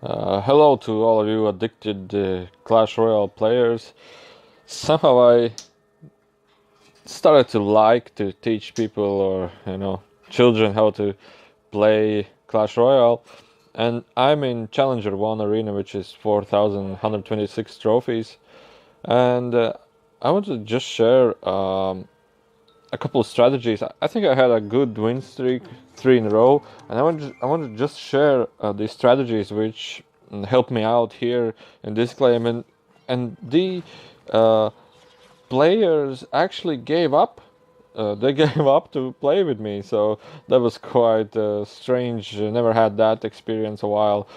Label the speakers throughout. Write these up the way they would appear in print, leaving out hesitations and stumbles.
Speaker 1: Hello to all of you addicted Clash Royale players. Somehow I started to like to teach people or children how to play Clash Royale, and I'm in Challenger 1 arena, which is 4,126 trophies, and I want to just share a couple of strategies. I think I had a good win streak, 3 in a row, and I want to just share these strategies which helped me out here in this claim, and the uh, players actually gave up. They gave up to play with me, so that was quite strange. Never had that experience a while.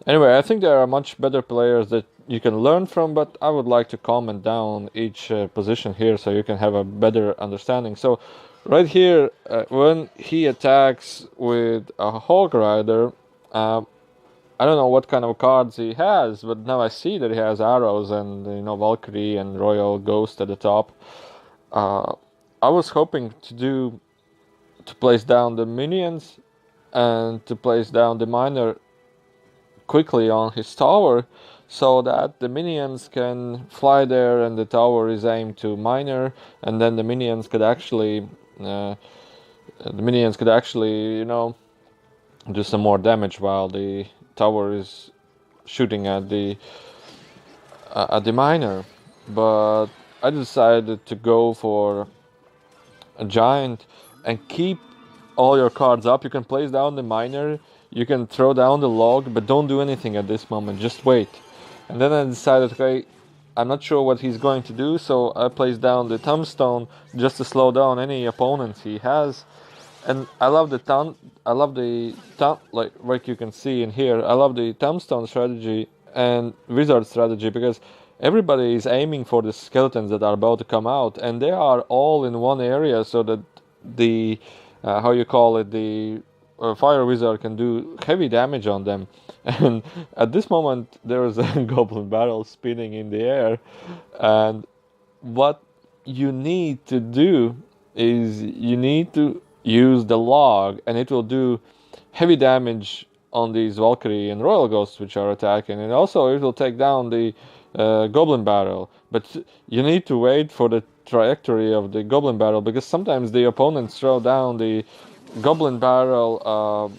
Speaker 1: Anyway, I think there are much better players that you can learn from, but I would like to comment down each position here so you can have a better understanding. So, right here, when he attacks with a Hog Rider, uh, I don't know what kind of cards he has, but now I see that he has arrows and Valkyrie and Royal Ghost at the top. Uh, I was hoping to place down the minions and to place down the miner quickly on his tower so that the minions can fly there and the tower is aimed to miner, and then the minions could actually do some more damage while the tower is shooting at the miner. But I decided to go for a giant and keep all your cards up. You can place down the miner, you can throw down the log, but don't do anything at this moment, just wait. And then I decided, okay, I'm not sure what he's going to do, so I placed down the tombstone just to slow down any opponents he has. And I love like you can see in here, I love the tombstone strategy and wizard strategy because everybody is aiming for the skeletons that are about to come out, and they are all in one area so that the how you call it, the fire wizard can do heavy damage on them. And at this moment there is a goblin barrel spinning in the air, and what you need to do is you need to use the log, and it will do heavy damage on these Valkyrie and Royal Ghosts which are attacking, and also it will take down the Goblin Barrel. But you need to wait for the trajectory of the Goblin Barrel, because sometimes the opponents throw down the Goblin Barrel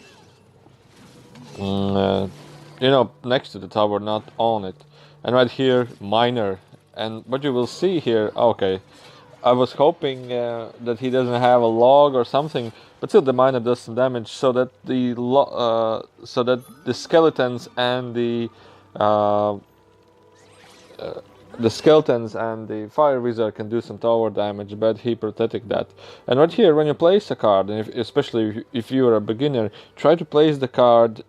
Speaker 1: next to the tower, not on it. And right here, Miner. And what you will see here, okay, I was hoping that he doesn't have a log or something, but still the miner does some damage, so that the skeletons and uh, the fire wizard can do some tower damage, but he protected that. And right here, when you place a card, and especially if you are a beginner, try to place the card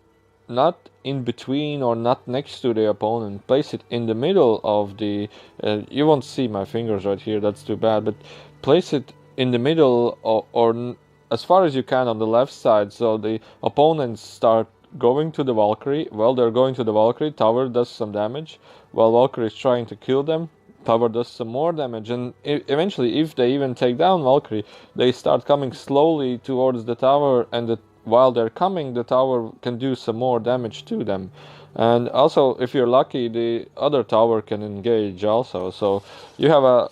Speaker 1: not in between or not next to the opponent. Place it in the middle of the you won't see my fingers right here, that's too bad, but place it in the middle, or as far as you can on the left side, so the opponents start going to the Valkyrie. While they're going to the Valkyrie, tower does some damage. While Valkyrie is trying to kill them, tower does some more damage, and eventually, if they even take down Valkyrie, they start coming slowly towards the tower, and while they're coming, the tower can do some more damage to them. And also, if you're lucky, the other tower can engage also. So you have a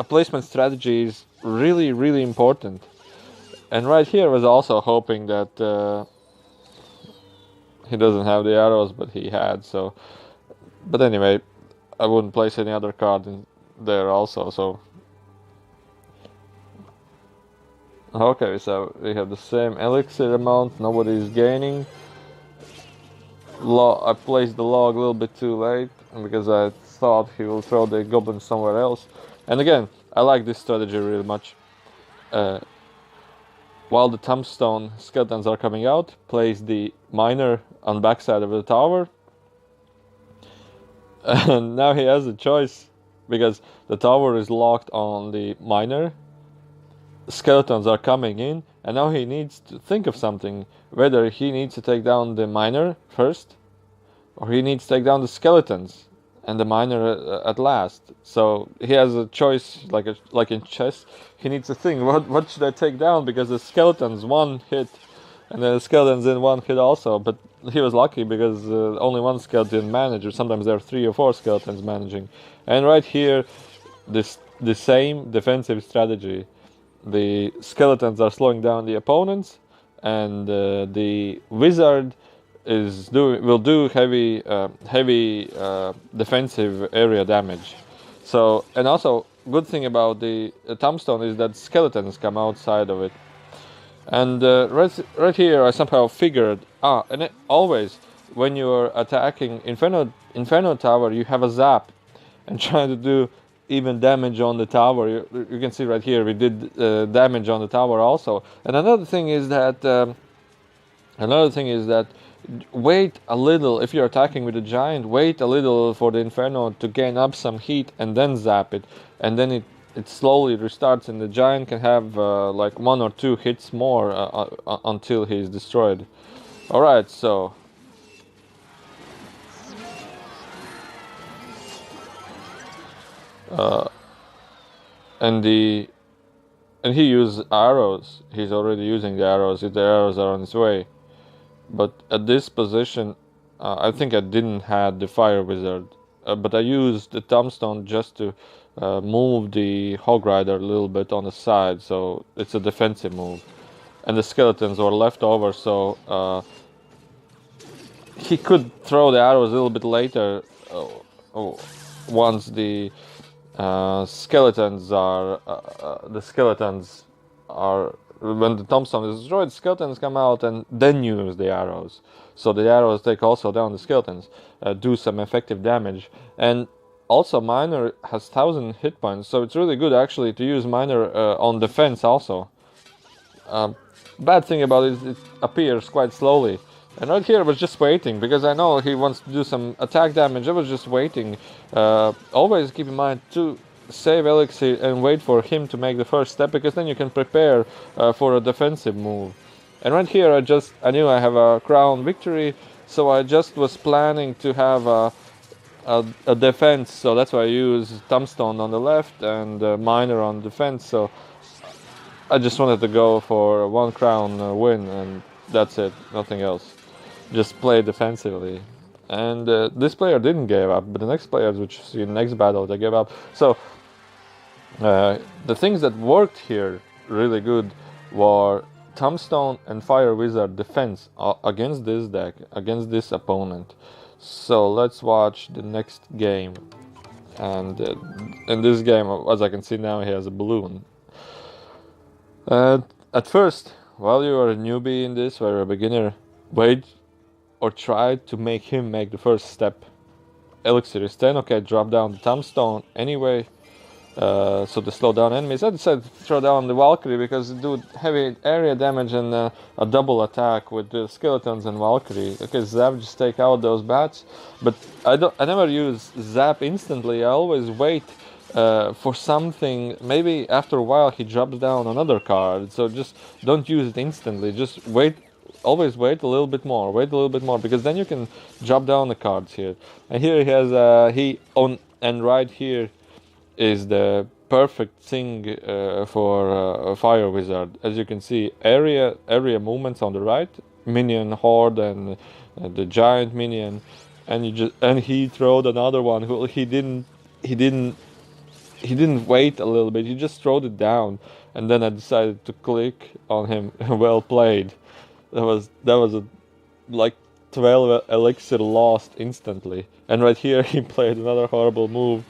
Speaker 1: placement strategy is really, really important. And right here I was also hoping that he doesn't have the arrows, but he had. So, but anyway, I wouldn't place any other card in there also. So okay, so we have the same elixir amount. Nobody is gaining. I placed the log a little bit too late because I thought he will throw the goblin somewhere else. And again, I like this strategy really much. While the tombstone skeletons are coming out, place the miner on the backside of the tower. And now he has a choice, because the tower is locked on the miner. Skeletons are coming in, and now he needs to think of something, whether he needs to take down the miner first, or he needs to take down the skeletons and the miner at last. So he has a choice, like in chess. He needs to think, what should I take down, because the skeletons one hit, and the skeletons in one hit also. But he was lucky because only one skeleton managed, or sometimes there are 3 or 4 skeletons managing. And right here, the same defensive strategy. The skeletons are slowing down the opponents, and the wizard will do heavy defensive area damage. So, and also good thing about the tombstone is that skeletons come outside of it. And right here, I somehow figured, and always when you are attacking Inferno Tower, you have a zap, and trying to do even damage on the tower. You can see right here we did damage on the tower also. And another thing is that wait a little if you're attacking with a giant. Wait a little for the Inferno to gain up some heat, and then zap it, and then it slowly restarts, and the giant can have like 1 or 2 hits more until he's destroyed. All right, so. And he used arrows. He's already using the arrows. The arrows are on his way. But at this position, I think I didn't have the fire wizard. But I used the tombstone just to move the hog rider a little bit on the side, so it's a defensive move. And the skeletons were left over, so he could throw the arrows a little bit later once the skeletons are when the tombstone is destroyed, skeletons come out and then use the arrows. So the arrows take also down the skeletons, do some effective damage. And also Miner has 1000 hit points, so it's really good actually to use Miner on defense also. Bad thing about it is it appears quite slowly. And right here I was just waiting, because I know he wants to do some attack damage. I was just waiting. Always keep in mind to save elixir and wait for him to make the first step, because then you can prepare for a defensive move. And right here I knew I have a crown victory, so I just was planning to have a defense, so that's why I use tombstone on the left and Miner on defense. So I just wanted to go for 1 crown win, and that's it, nothing else. Just play defensively. And this player didn't give up, but the next players, which you see in the next battle, they gave up. So the things that worked here really good were tombstone and fire wizard defense against this deck, against this opponent. So let's watch the next game. And in this game, as I can see now, he has a balloon. At first, while you are a newbie in this, or a beginner, wait or try to make him make the first step. Elixir is 10, okay, drop down the tombstone anyway, so to slow down enemies. I decided to throw down the Valkyrie because it do heavy area damage and a double attack with the skeletons and Valkyrie. Okay, Zap just take out those bats, but I never use Zap instantly. I always wait for something. Maybe after a while he drops down another card, so just don't use it instantly. Just wait. Always wait a little bit more. Wait a little bit more, because then you can drop down the cards here. And here he has and right here is the perfect thing for fire wizard. As you can see, area movements on the right, minion horde and the giant minion, and he throwed another one who he didn't wait a little bit. He just throwed it down, and then I decided to click on him. Well played. That was like 12 elixir lost instantly. And right here he played another horrible move.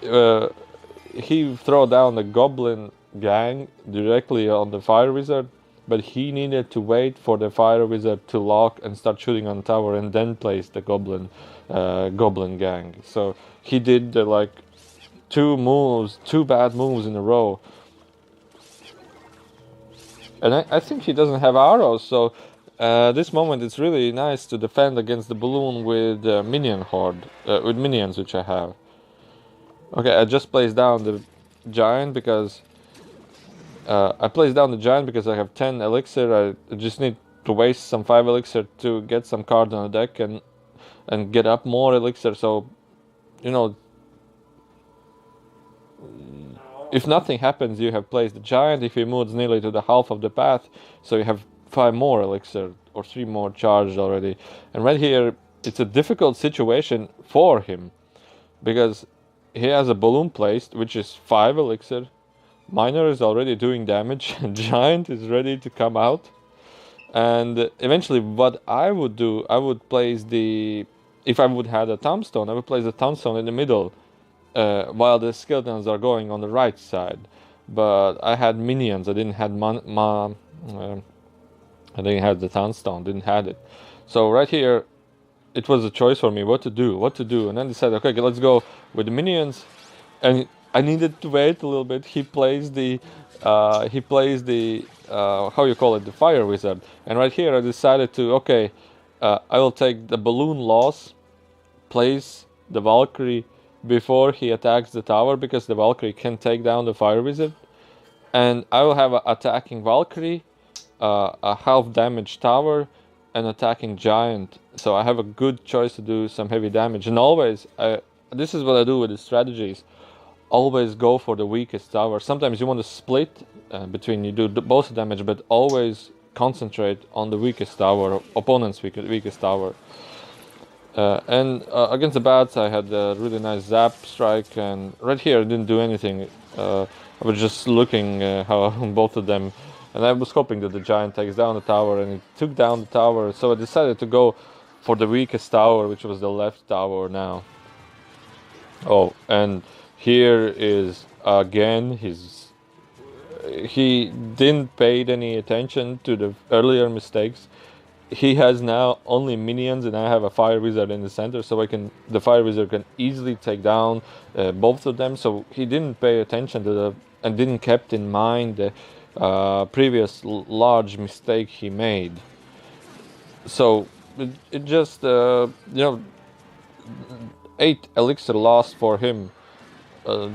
Speaker 1: He threw down the goblin gang directly on the fire wizard, but he needed to wait for the fire wizard to lock and start shooting on the tower, and then place the goblin gang. So he did like 2 bad moves in a row. And I think he doesn't have arrows, so this moment it's really nice to defend against the balloon with minion horde, with minions which I have. Okay, I just placed down the giant because I have 10 elixir. I just need to waste some 5 elixir to get some cards on the deck and get up more elixir. So, you know, if nothing happens, you have placed the giant. If he moves nearly to the half of the path, so you have 5 more elixir or 3 more charged already. And right here, it's a difficult situation for him because he has a balloon placed, which is 5 elixir. Miner is already doing damage, and Giant is ready to come out. And eventually, what I would do, I would place the... If I would have a tombstone, I would place the tombstone in the middle, while the skeletons are going on the right side. But I had minions, I didn't have I didn't have the tombstone, didn't have it. So right here, it was a choice for me what to do. And then I decided, okay, let's go with the minions. And I needed to wait a little bit. He plays the how you call it, the fire wizard. And right here I decided to, okay, I will take the balloon loss, place the Valkyrie before he attacks the tower, because the Valkyrie can take down the fire wizard. And I will have an attacking Valkyrie, a half damage tower, and attacking giant. So I have a good choice to do some heavy damage. And always, this is what I do with the strategies. Always go for the weakest tower. Sometimes you want to split between, you do both damage, but always concentrate on the weakest tower, opponent's weakest tower. And against the bats, I had a really nice zap strike, and right here I didn't do anything. I was just looking how both of them, and I was hoping that the giant takes down the tower, and he took down the tower. So I decided to go for the weakest tower, which was the left tower now. Oh, and here is again he didn't pay any attention to the earlier mistakes. He has now only minions, and I have a fire wizard in the center, so the fire wizard can easily take down both of them. So he didn't pay attention to and didn't kept in mind the previous large mistake he made. So it just 8 elixir lost for him.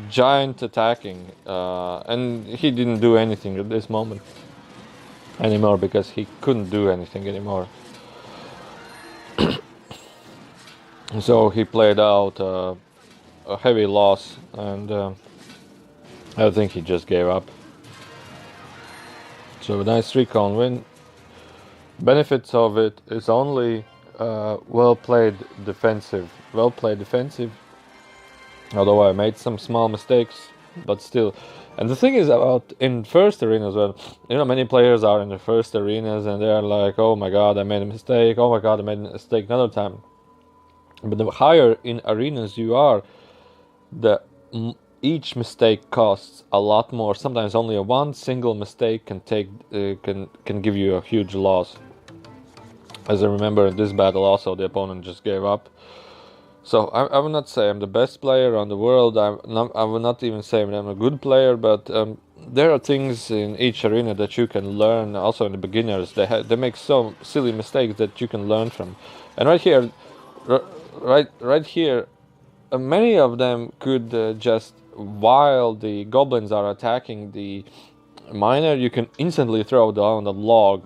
Speaker 1: Giant attacking, and he didn't do anything at this moment anymore, because he couldn't do anything anymore. So he played out a heavy loss, and I think he just gave up. So a nice recon win. Benefits of it is only well played defensive. Although I made some small mistakes, but still. And the thing is about in first arenas, well, many players are in the first arenas and they're like, oh my god, I made a mistake, oh my god, I made a mistake another time. But the higher in arenas you are, each mistake costs a lot more. Sometimes only one single mistake can give you a huge loss. As I remember in this battle also, the opponent just gave up. So I will not say I'm the best player on the world. I will not even say I'm a good player, but there are things in each arena that you can learn. Also in the beginners, they make so silly mistakes that you can learn from. And right here, many of them could just, while the goblins are attacking the miner, you can instantly throw down the log.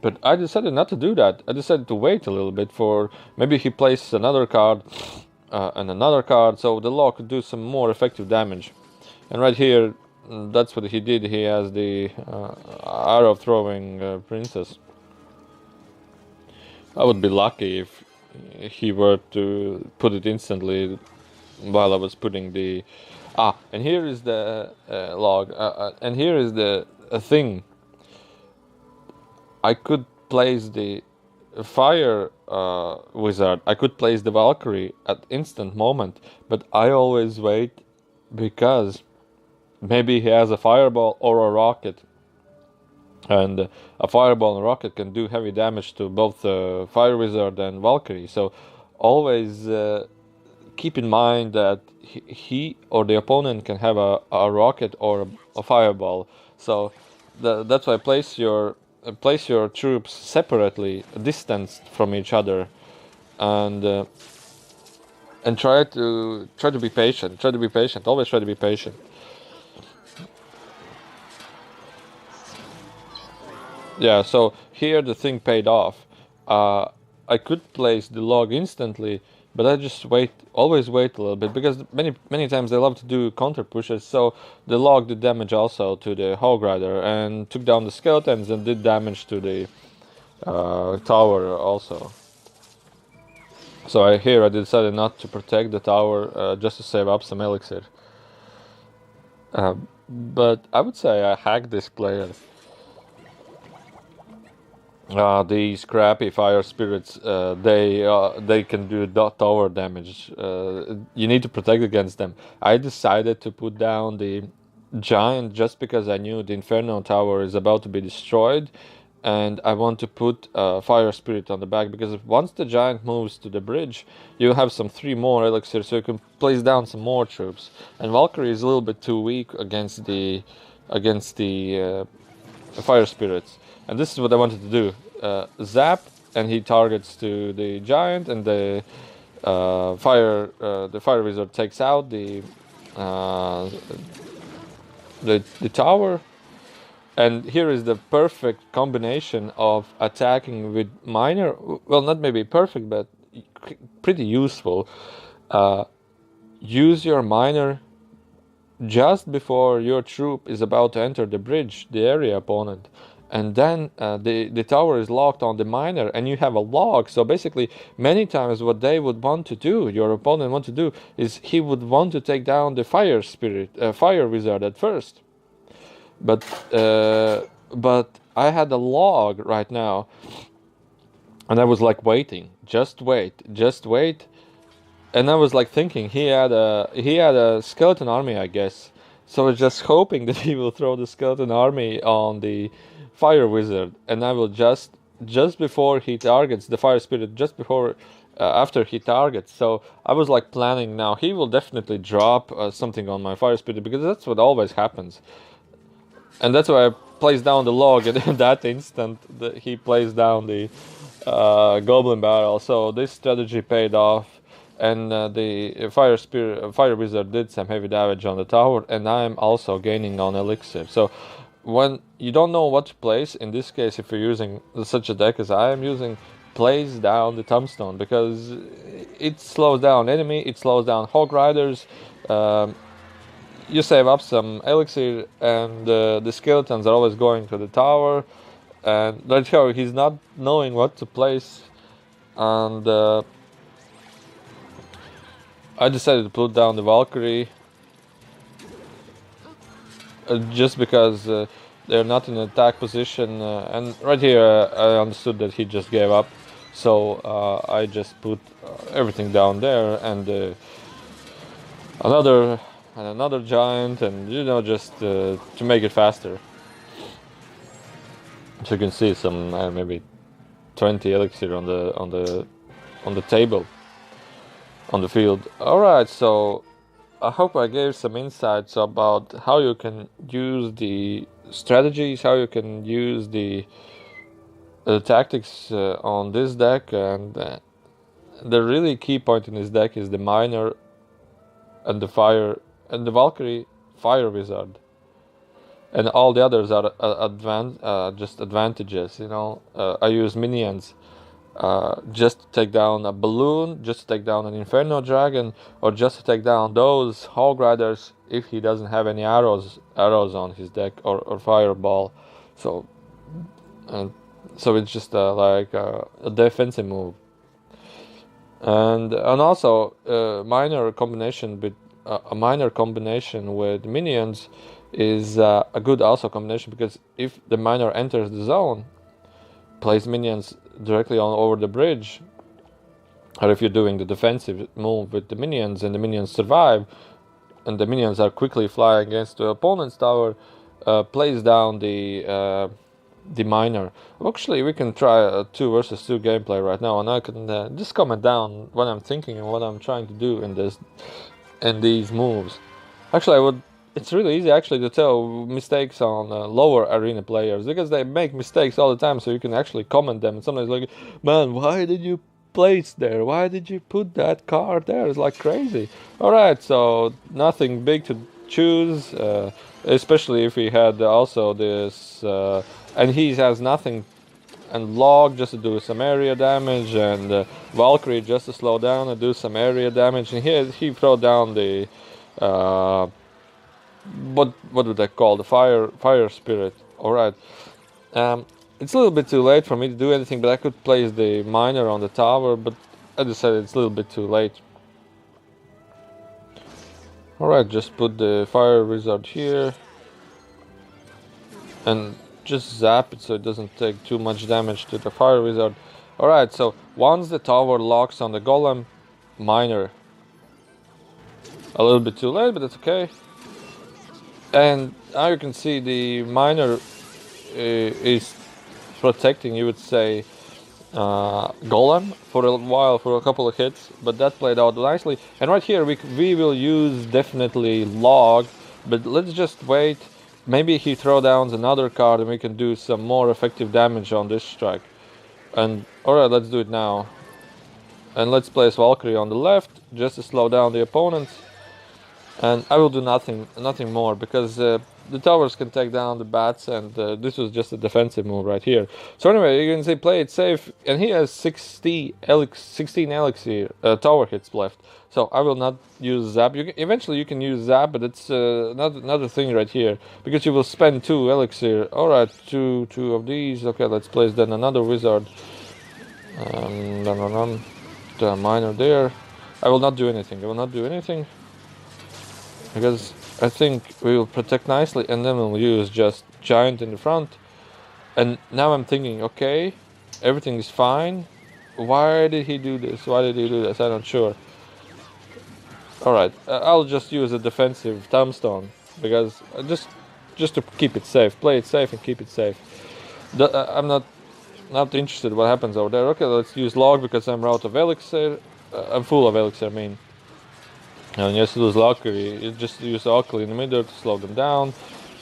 Speaker 1: But I decided not to do that. I decided to wait a little bit for maybe he plays another card and another card, so the log could do some more effective damage. And right here, that's what he did. He has the arrow throwing princess. I would be lucky if he were to put it instantly while I was putting the... and here is the log. And here is the thing. I could place the fire wizard, I could place the Valkyrie at instant moment, but I always wait because maybe he has a fireball or a rocket, and a fireball and a rocket can do heavy damage to both fire wizard and Valkyrie. So always keep in mind that he or the opponent can have a rocket or a fireball. So that's why place your troops separately, distanced from each other, and try to be patient. Always try to be patient. Yeah. So here the thing paid off. I could place the log instantly, but I just always wait a little bit, because many times they love to do counter pushes. So the log did damage also to the Hog Rider and took down the skeletons and did damage to the tower also. So I decided not to protect the tower, just to save up some elixir. But I would say I hacked this player. These crappy fire spirits, they can do tower damage. You need to protect against them. I decided to put down the giant just because I knew the Inferno tower is about to be destroyed, and I want to put fire spirit on the back, because once the giant moves to the bridge, you have some 3 more elixirs, so you can place down some more troops. And Valkyrie is a little bit too weak against the fire spirits. And this is what I wanted to do. Zap, and he targets to the giant, and the fire wizard takes out the tower. And here is the perfect combination of attacking with minor. Well, not maybe perfect, but pretty useful. Use your minor just before your troop is about to enter the bridge, the area opponent, and then the tower is locked on the miner, and you have a log. So basically, many times what they would want to do, your opponent want to do, is he would want to take down the fire spirit, fire wizard at first. But I had a log right now, and I was like waiting, just wait. And I was like thinking he had a skeleton army, I guess. So I was just hoping that he will throw the skeleton army on the fire wizard, and I will just before he targets the fire spirit, just before after he targets. So I was like planning, now he will definitely drop something on my fire spirit, because that's what always happens. And that's why I placed down the log, and in that instant he placed down the goblin barrel. So this strategy paid off, and the fire wizard did some heavy damage on the tower, and I am also gaining on elixir. So when you don't know what to place, in this case, if you're using such a deck as I am using, place down the tombstone, because it slows down enemy, it slows down hog riders. You save up some elixir, and the skeletons are always going to the tower, and right here he's not knowing what to place, and I decided to put down the Valkyrie just because they're not in an attack position, and right here I understood that he just gave up, so I just put everything down there, and another giant, and just to make it faster. So you can see some maybe 20 elixir on the table, on the field. All right, so I hope I gave some insights about how you can use the strategies, how you can use the tactics on this deck, and the really key point in this deck is the miner and the fire and the Valkyrie fire wizard, and all the others are just advantages. I use minions just to take down a balloon, just to take down an Inferno Dragon, or just to take down those Hog Riders if he doesn't have any arrows on his deck, or fireball. So it's just like a defensive move, and also a minor combination with minions is a good also combination, because if the miner enters the zone, place minions directly over the bridge, or if you're doing the defensive move with the minions and the minions survive, and the minions are quickly flying against the opponent's tower, place down the miner. Actually, we can try a 2 versus 2 gameplay right now, and I can just comment down what I'm thinking and what I'm trying to do in these moves. Actually, it's really easy actually to tell mistakes on lower arena players, because they make mistakes all the time, so you can actually comment them, and sometimes like, man, why did you place there? Why did you put that card there? It's like crazy. Alright, so nothing big to choose, especially if he had also this, and he has nothing and log just to do some area damage, and Valkyrie just to slow down and do some area damage. And here he throw down the what would I call the fire spirit. All right. It's a little bit too late for me to do anything, but I could place the miner on the tower, but I decided it's a little bit too late. Alright, just put the fire wizard here and just zap it so it doesn't take too much damage to the fire wizard. Alright, so once the tower locks on the golem, miner. A little bit too late, but it's okay. And now you can see the miner is protecting, you would say, golem for a while, for a couple of hits, but that played out nicely. And right here we will use definitely log, but let's just wait. Maybe he throw down another card and we can do some more effective damage on this strike. And alright, let's do it now. And let's place Valkyrie on the left just to slow down the opponents. And I will do nothing more, because the towers can take down the bats, and this was just a defensive move right here. So anyway, you can say play it safe, and he has 16 elixir tower hits left. So I will not use zap. Eventually you can use zap, but it's another thing right here, because you will spend 2 elixir. Alright, two of these. Okay, let's place then another wizard. The miner there. I will not do anything. Because I think we will protect nicely, and then we'll use just giant in the front. And now I'm thinking, okay, everything is fine. Why did he do this? I'm not sure. Alright, I'll just use a defensive tombstone, because just to keep it safe. Play it safe and keep it safe. I'm not interested what happens over there. Okay, let's use log, because I'm out of elixir. I'm full of elixir, I mean. And just use Valkyrie, you just use Valkyrie in the middle to slow them down,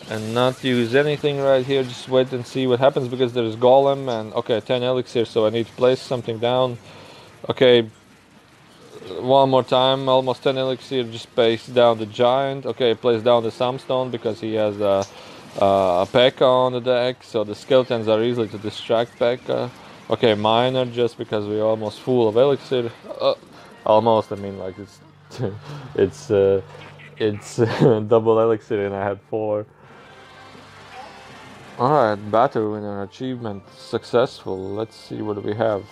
Speaker 1: and not use anything right here. Just wait and see what happens, because there's golem, and okay, 10 elixir, so I need to place something down. Okay, one more time, almost 10 elixir, just place down the giant. Okay, place down the Samstone, because he has a P.E.K.K.A. on the deck, so the skeletons are easily to distract P.E.K.K.A. Okay, miner, just because we're almost full of elixir. Almost, I mean, like it's double elixir, and I had 4. Alright, battle winner achievement successful. Let's see what we have.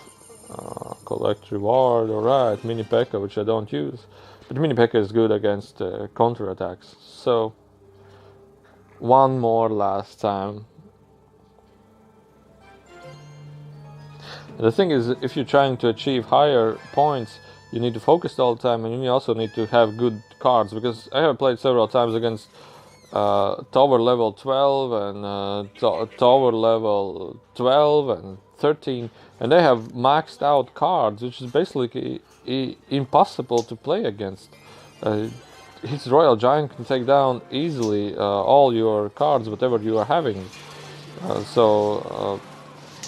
Speaker 1: Collect reward. Alright, mini P.E.K.K.A., which I don't use, but mini P.E.K.K.A. is good against counter attacks. So one more last time. The thing is, if you're trying to achieve higher points, you need to focus all the time, and you also need to have good cards, because I have played several times against tower level 12 and tower level 12 and 13, and they have maxed out cards, which is basically impossible to play against. His Royal Giant can take down easily all your cards, whatever you are having.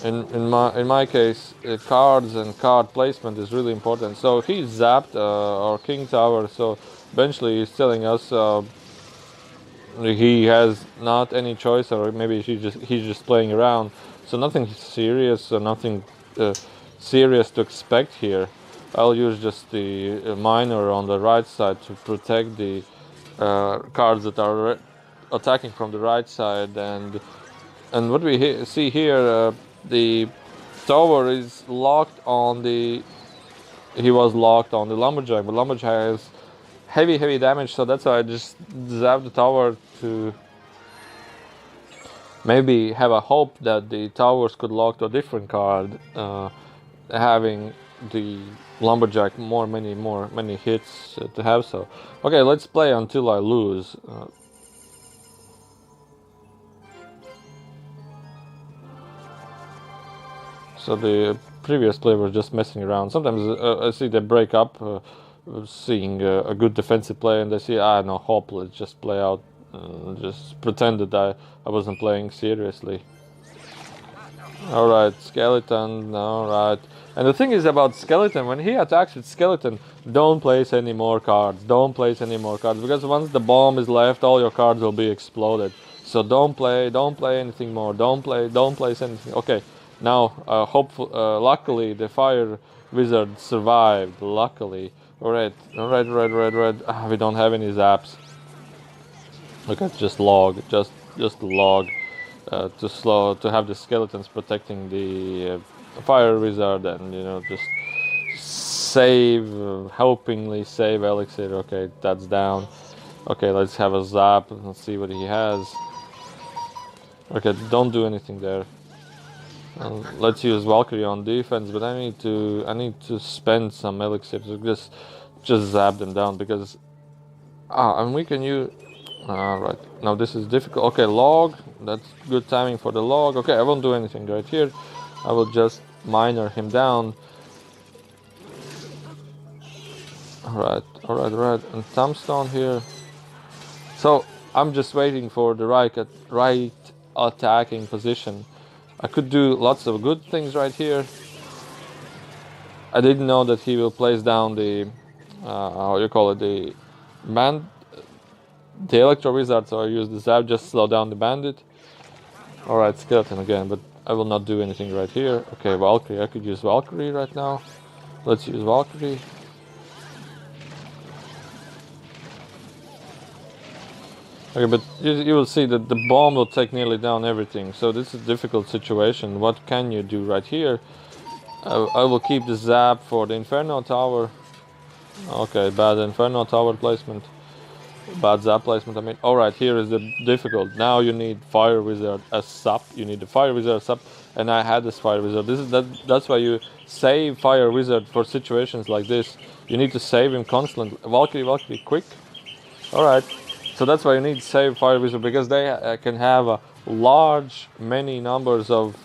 Speaker 1: In my case, cards and card placement is really important. So he zapped our King Tower, so eventually he's telling us he has not any choice, or maybe he's just playing around. So nothing serious, or nothing serious to expect here. I'll use just the miner on the right side to protect the cards that are attacking from the right side, and what we see here. The tower is locked on the. He was locked on the lumberjack, but lumberjack has heavy damage, so that's why I just zapped the tower to maybe have a hope that the towers could lock to a different card, having the lumberjack many hits to have. So okay, let's play until I lose. So the previous player was just messing around. Sometimes I see they break up, seeing a good defensive play, and they see, no hope, let's just play out, just pretend that I wasn't playing seriously. Alright, skeleton, alright. And the thing is about skeleton, when he attacks with skeleton, don't place any more cards. Because once the bomb is left, all your cards will be exploded. So don't play anything more. Don't place anything. Okay. Now, luckily, the fire wizard survived. Luckily, red. We don't have any zaps. Look at just log, just log, to have the skeletons protecting the fire wizard, and just save, helpingly save elixir. Okay, that's down. Okay, let's have a zap. Let's see what he has. Okay, don't do anything there. Let's use Valkyrie on defense, but I need to spend some elixir to just zap them down, because and we can use. Right, now this is difficult. Okay, log. That's good timing for the log. Okay, I won't do anything right here. I will just miner him down. Alright. And thumbstone here. So I'm just waiting for the right attacking position. I could do lots of good things right here. I didn't know that he will place down the how you call it, the electro wizard, so I use the zap, just slow down the bandit. Alright, skeleton again, but I will not do anything right here. Okay, Valkyrie, I could use Valkyrie right now. Let's use Valkyrie. Okay, but you will see that the bomb will take nearly down everything, so this is a difficult situation. What can you do right here? I will keep the zap for the Inferno Tower. Okay, bad Inferno Tower placement. Bad zap placement, I mean. Alright, here is the difficult. Now you need Fire Wizard as sup. You need the Fire Wizard as sup, and I had this Fire Wizard. That's why you save Fire Wizard for situations like this. You need to save him constantly. Valkyrie, quick. Alright. So that's why you need save Fire Wizard, because they can have many numbers of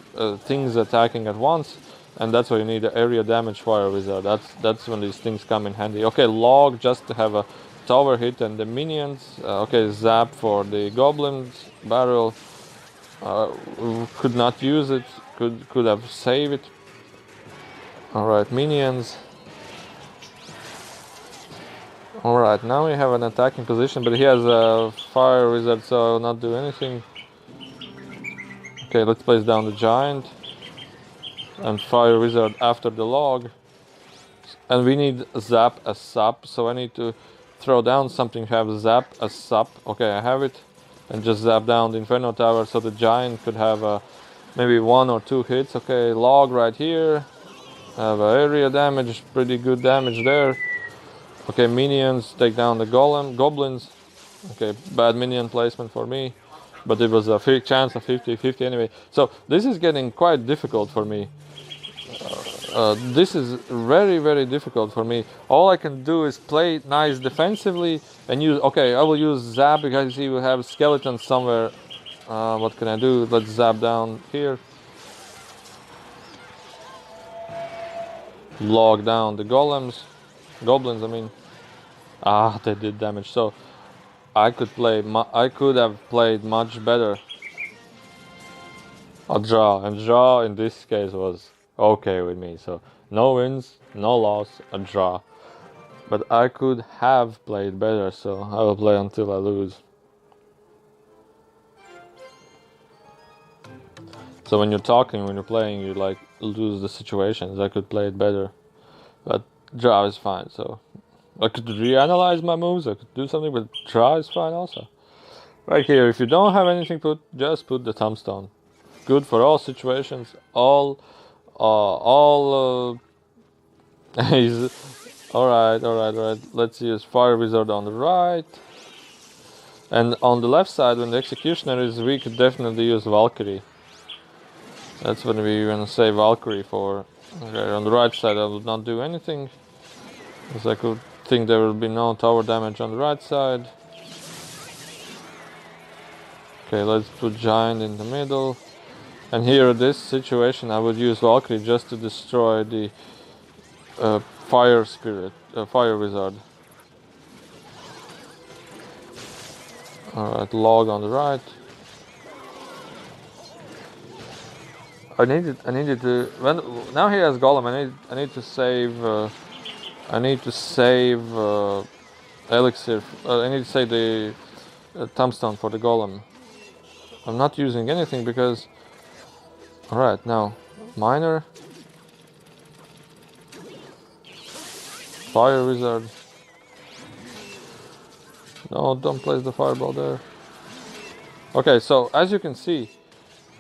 Speaker 1: things attacking at once, and that's why you need the area damage Fire Wizard. That's when these things come in handy. Okay, log just to have a tower hit and the minions. Okay, zap for the goblins barrel. Could not use it. Could have saved it. All right, minions. Alright, now we have an attacking position, but he has a fire wizard, so I will not do anything. Okay, let's place down the giant and fire wizard after the log. And we need zap as sup, so I need to throw down something to have zap as sup. Okay, I have it. And just zap down the Inferno Tower so the giant could have maybe 1 or 2 hits. Okay, log right here. Have area damage, pretty good damage there. Okay, minions take down the goblins. Okay, bad minion placement for me, but it was a chance of 50-50 anyway. So this is getting quite difficult for me. This is very difficult for me. All I can do is play nice defensively and use. Okay, I will use zap because he will have skeletons somewhere. What can I do? Let's zap down here. Log down the goblins, I mean. They did damage. So I could have played much better. A draw, and draw in this case was okay with me. So no wins, no loss, a draw. But I could have played better, so I will play until I lose. So when you're playing, you like lose the situations. I could play it better, but draw is fine. So I could reanalyze my moves. I could do something, but draw is fine also. Right here, if you don't have anything just put the tombstone. Good for all situations. All. Alright. Let's use Fire Wizard on the right. And on the left side, when the Executioner is, we could definitely use Valkyrie. That's what we're gonna say Valkyrie for. Okay, on the right side, I will not do anything, because I could think there will be no tower damage on the right side. Okay, let's put Giant in the middle. And here, this situation, I would use Valkyrie just to destroy the Fire Wizard. Alright, log on the right. I needed to. Now he has Golem. I need to save. I need to save elixir. I need to save the tombstone for the Golem. I'm not using anything because. Alright, now Miner. Fire wizard. No, don't place the fireball there. Okay, so as you can see,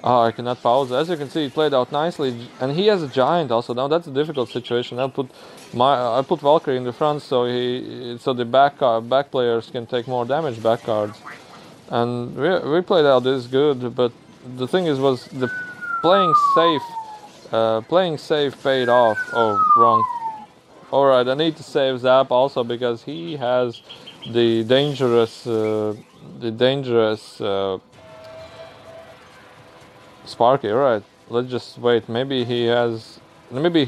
Speaker 1: I cannot pause. As you can see, it played out nicely, and he has a giant also. Now that's a difficult situation. I put Valkyrie in the front, so the back players can take more damage back cards, and we played out this good. But the thing was the playing safe. Playing safe paid off. Oh, wrong. All right, I need to save Zap also because he has the dangerous Sparky. All right, let's just wait. Maybe he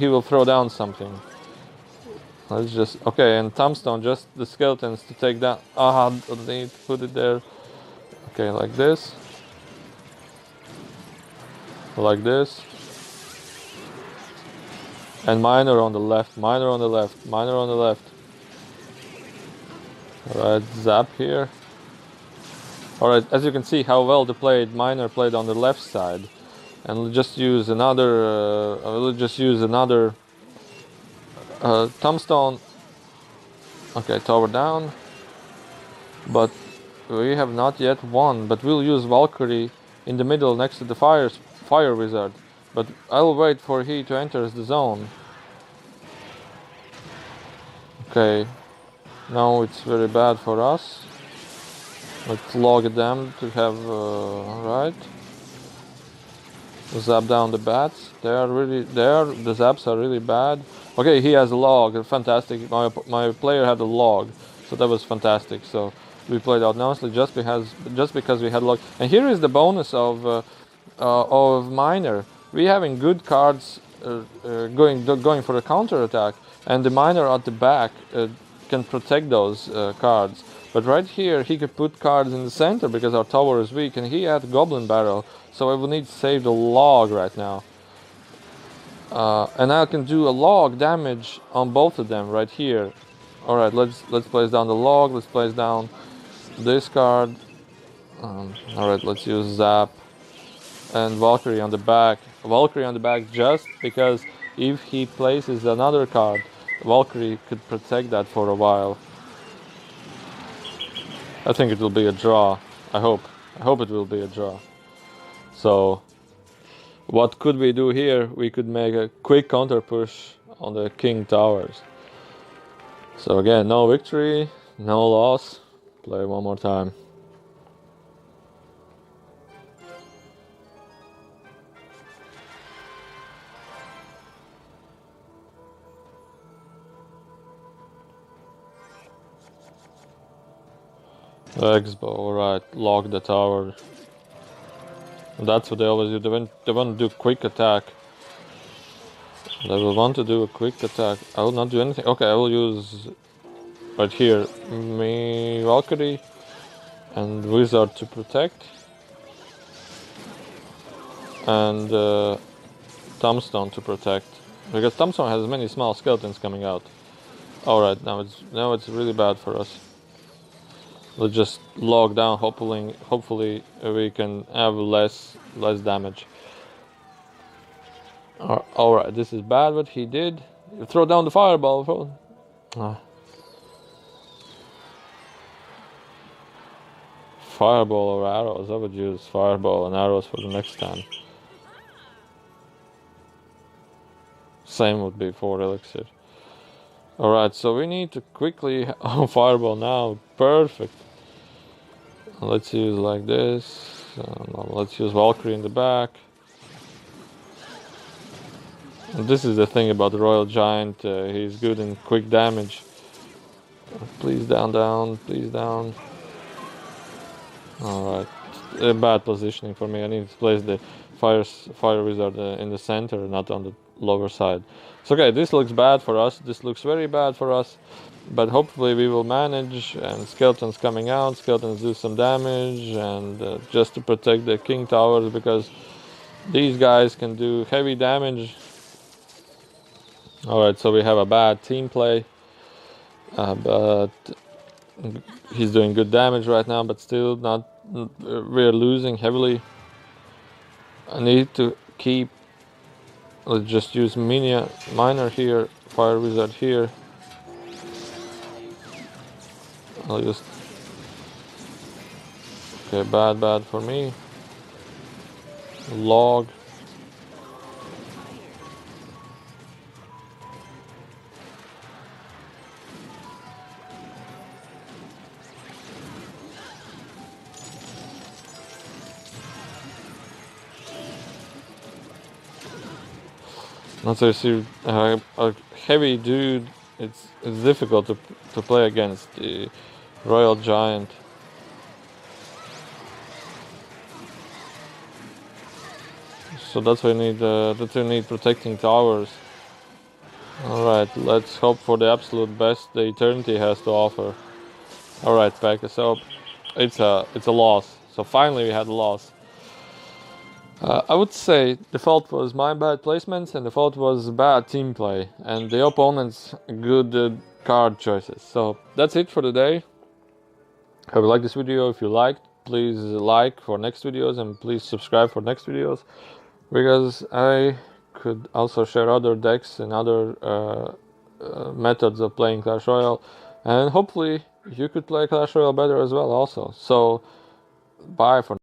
Speaker 1: will throw down something. Let's just okay. And Tombstone, just the skeletons to take down. I need to put it there. Okay, like this. Like this. And miner on the left, miner on the left, miner on the left. Alright, Zap here. Alright, as you can see how well the miner played on the left side. And we'll just use another Tombstone. Okay, tower down. But we have not yet won, but we'll use Valkyrie in the middle next to the fire wizard. But I'll wait for he to enter the zone. Okay, now it's very bad for us. Let's log them to have right. Zap down the bats. The zaps are really bad. Okay, he has a log. Fantastic. My player had a log, so that was fantastic. So we played out nicely just because we had log. And here is the bonus of miner. We having good cards going for a counter attack, and the miner at the back can protect those cards. But right here he could put cards in the center because our tower is weak, and he had Goblin Barrel, so I will need to save the log right now. And I can do a log damage on both of them right here. Alright, let's place down the log, let's place down this card. Alright, let's use Zap. And Valkyrie on the back. Valkyrie on the back just because if he places another card, Valkyrie could protect that for a while. I think it will be a draw. I hope it will be a draw. So what could we do here? We could make a quick counter push on the king towers. So again, no victory, no loss. Play one more time. X-bow, alright, lock the tower. That's what they always do. They want to do quick attack. They will want to do a quick attack. I will not do anything. Okay, I will use right here me Valkyrie and Wizard to protect. And Tombstone to protect. Because Tombstone has many small skeletons coming out. Alright, now it's really bad for us. Let's just log down. Hopefully we can have less damage. Alright, this is bad what he did. Throw down the fireball. Fireball or arrows. I would use fireball and arrows for the next time. Same would be for elixir. Alright, so we need to quickly fireball now. Perfect. Let's use like this. Let's use Valkyrie in the back. And this is the thing about the Royal Giant. He's good in quick damage. Please down, please down. Alright. Bad positioning for me. I need to place the fire wizard in the center, not on the lower side. So okay, this looks bad for us. This looks very bad for us. But hopefully we will manage, and skeletons coming out, skeletons do some damage, and just to protect the king towers, because these guys can do heavy damage. Alright, so we have a bad team play, but he's doing good damage right now, but still not, we're losing heavily. I need to keep Let's just use miner here, fire wizard here. I'll just... Okay, bad for me. Log. Once I see a heavy dude, it's difficult to play against the Royal Giant. So that's why you need protecting towers. Alright, let's hope for the absolute best the Eternity has to offer. Alright, Pekka, so it's a loss. So finally we had a loss. I would say the fault was my bad placements and the fault was bad team play and the opponent's good card choices. So that's it for today. Hope you liked this video. If you liked, please like for next videos and please subscribe for next videos, because I could also share other decks and other methods of playing Clash Royale, and hopefully you could play Clash Royale better as well also. So bye for now.